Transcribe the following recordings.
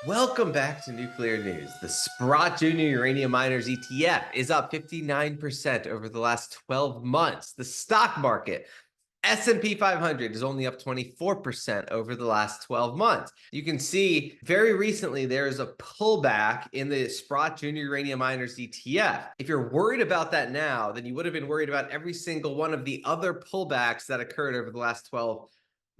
Welcome back to Nuclear News. The Sprott Junior Uranium Miners ETF is up 59% over the last 12 months. The stock market, S&P 500, is only up 24% over the last 12 months. You can see very recently there is a pullback in the Sprott Junior Uranium Miners ETF. If you're worried about that now, then you would have been worried about every single one of the other pullbacks that occurred over the last 12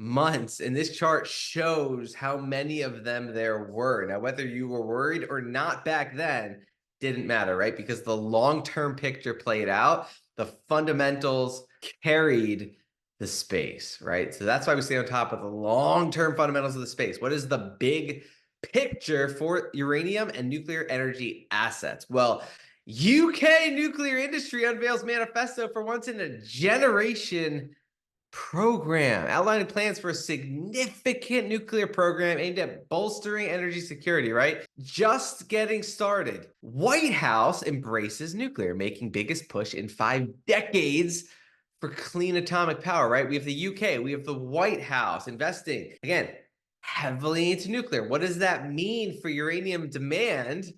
months. And this chart shows how many of them there were. Now, whether you were worried or not back then didn't matter, right? Because the long-term picture played out, the fundamentals carried the space, right? So that's why we stay on top of the long-term fundamentals of the space. What is the big picture for uranium and nuclear energy assets? Well, UK nuclear industry unveils manifesto for once in a generation program outlining plans for a significant nuclear program aimed at bolstering energy security, right? Just getting started. White House embraces nuclear, making biggest push in 5 decades for clean atomic power, right? We have the UK, we have the White House investing, again, heavily into nuclear. What does that mean for uranium demand?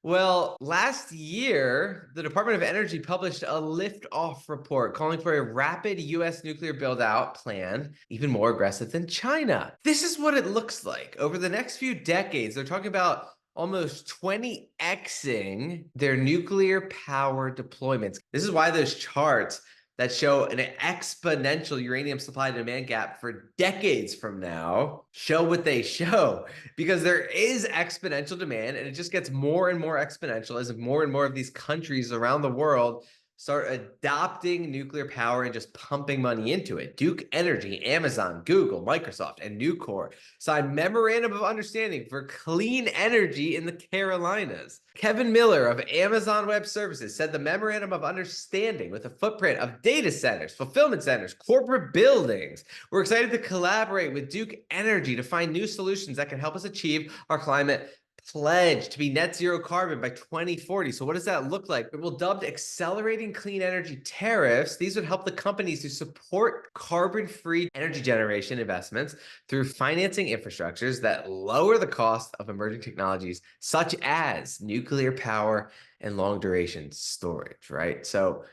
Well, last year, the Department of Energy published a lift-off report calling for a rapid U.S. nuclear build-out plan, even more aggressive than China. This is what it looks like. Over the next few decades, they're talking about almost 20xing their nuclear power deployments. This is why those charts that show an exponential uranium supply demand gap for decades from now show what they show, because there is exponential demand and it just gets more and more exponential as more and more of these countries around the world start adopting nuclear power and just pumping money into it. Duke Energy, Amazon, Google, Microsoft, and Nucor signed memorandum of understanding for clean energy in the Carolinas. Kevin Miller of Amazon Web Services said the memorandum of understanding, with a footprint of data centers, fulfillment centers, corporate buildings. We're excited to collaborate with Duke Energy to find new solutions that can help us achieve our climate pledge to be net zero carbon by 2040. So what does that look like? Well, dubbed accelerating clean energy tariffs, these would help the companies to support carbon-free energy generation investments through financing infrastructures that lower the cost of emerging technologies such as nuclear power and long-duration storage, right? So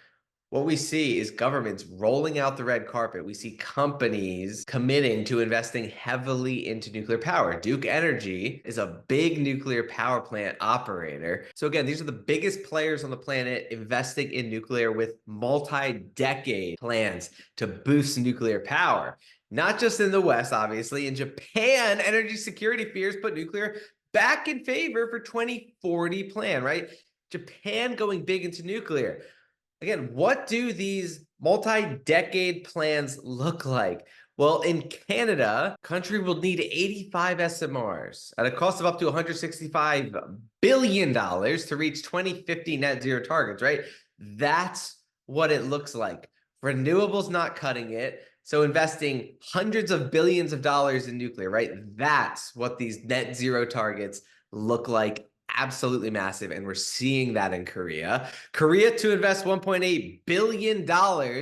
what we see is governments rolling out the red carpet. We see companies committing to investing heavily into nuclear power. Duke Energy is a big nuclear power plant operator. So again, these are the biggest players on the planet investing in nuclear with multi-decade plans to boost nuclear power. Not just in the West, obviously. In Japan, energy security fears put nuclear back in favor for 2040 plan, right? Japan going big into nuclear. Again, what do these multi-decade plans look like? Well, in Canada, country will need 85 SMRs at a cost of up to $165 billion to reach 2050 net zero targets, right? That's what it looks like. Renewables not cutting it. So investing hundreds of billions of dollars in nuclear, right? That's what these net zero targets look like. Absolutely massive. And we're seeing that in Korea. Korea to invest $1.8 billion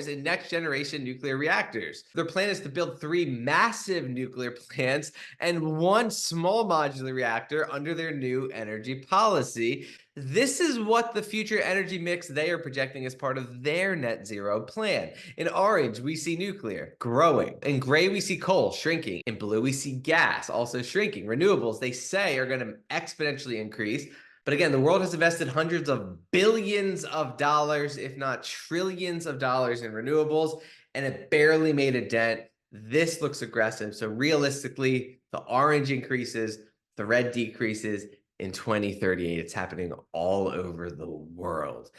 in next generation nuclear reactors. Their plan is to build 3 massive nuclear plants and 1 small modular reactor under their new energy policy. This is what the future energy mix they are projecting as part of their net zero plan. In orange, we see nuclear growing. In gray, we see coal shrinking. In blue, we see gas also shrinking. Renewables, they say, are going to exponentially increase. But again, the world has invested hundreds of billions of dollars, if not trillions of dollars in renewables, and it barely made a dent. This looks aggressive. So realistically, the orange increases, the red decreases. In 2038, it's happening all over the world.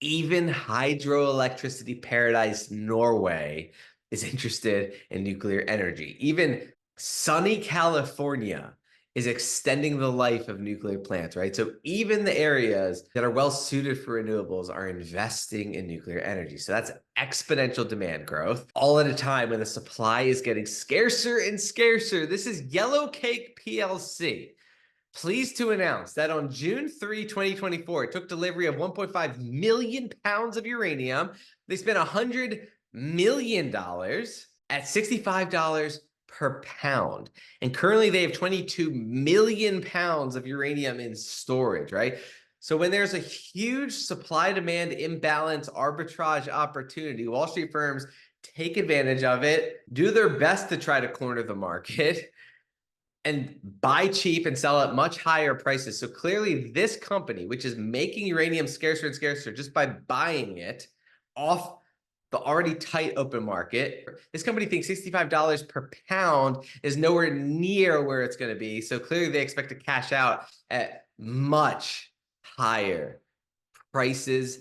Even hydroelectricity paradise Norway is interested in nuclear energy. Even sunny California is extending the life of nuclear plants, right? So even the areas that are well suited for renewables are investing in nuclear energy. So that's exponential demand growth, all at a time when the supply is getting scarcer and scarcer. This is Yellowcake PLC. Pleased to announce that on June 3, 2024, it took delivery of 1.5 million pounds of uranium. They spent $100 million at $65 per pound. And currently they have 22 million pounds of uranium in storage, right? So when there's a huge supply-demand imbalance arbitrage opportunity, Wall Street firms take advantage of it, do their best to try to corner the market, and buy cheap and sell at much higher prices. So clearly this company, which is making uranium scarcer and scarcer just by buying it off the already tight open market, this company thinks $65 per pound is nowhere near where it's going to be. So clearly they expect to cash out at much higher prices.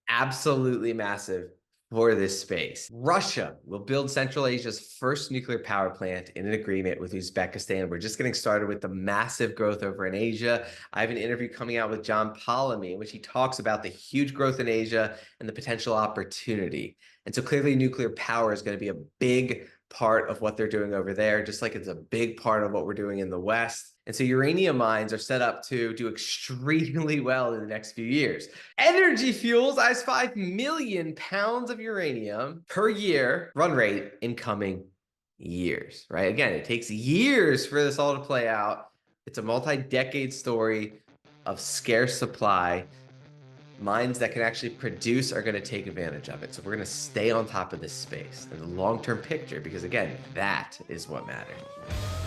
Absolutely massive for this space. Russia will build Central Asia's first nuclear power plant in an agreement with Uzbekistan. We're just getting started with the massive growth over in Asia. I have an interview coming out with John Polemy in which he talks about the huge growth in Asia and the potential opportunity. And so clearly nuclear power is going to be a big part of what they're doing over there, just like it's a big part of what we're doing in the West. And so uranium mines are set up to do extremely well in the next few years. Energy Fuels eyes 5 million pounds of uranium per year run rate in coming years, right? Again, it takes years for this all to play out. It's a multi-decade story of scarce supply. Mines that can actually produce are going to take advantage of it. So we're going to stay on top of this space and the long-term picture, because again, that is what matters.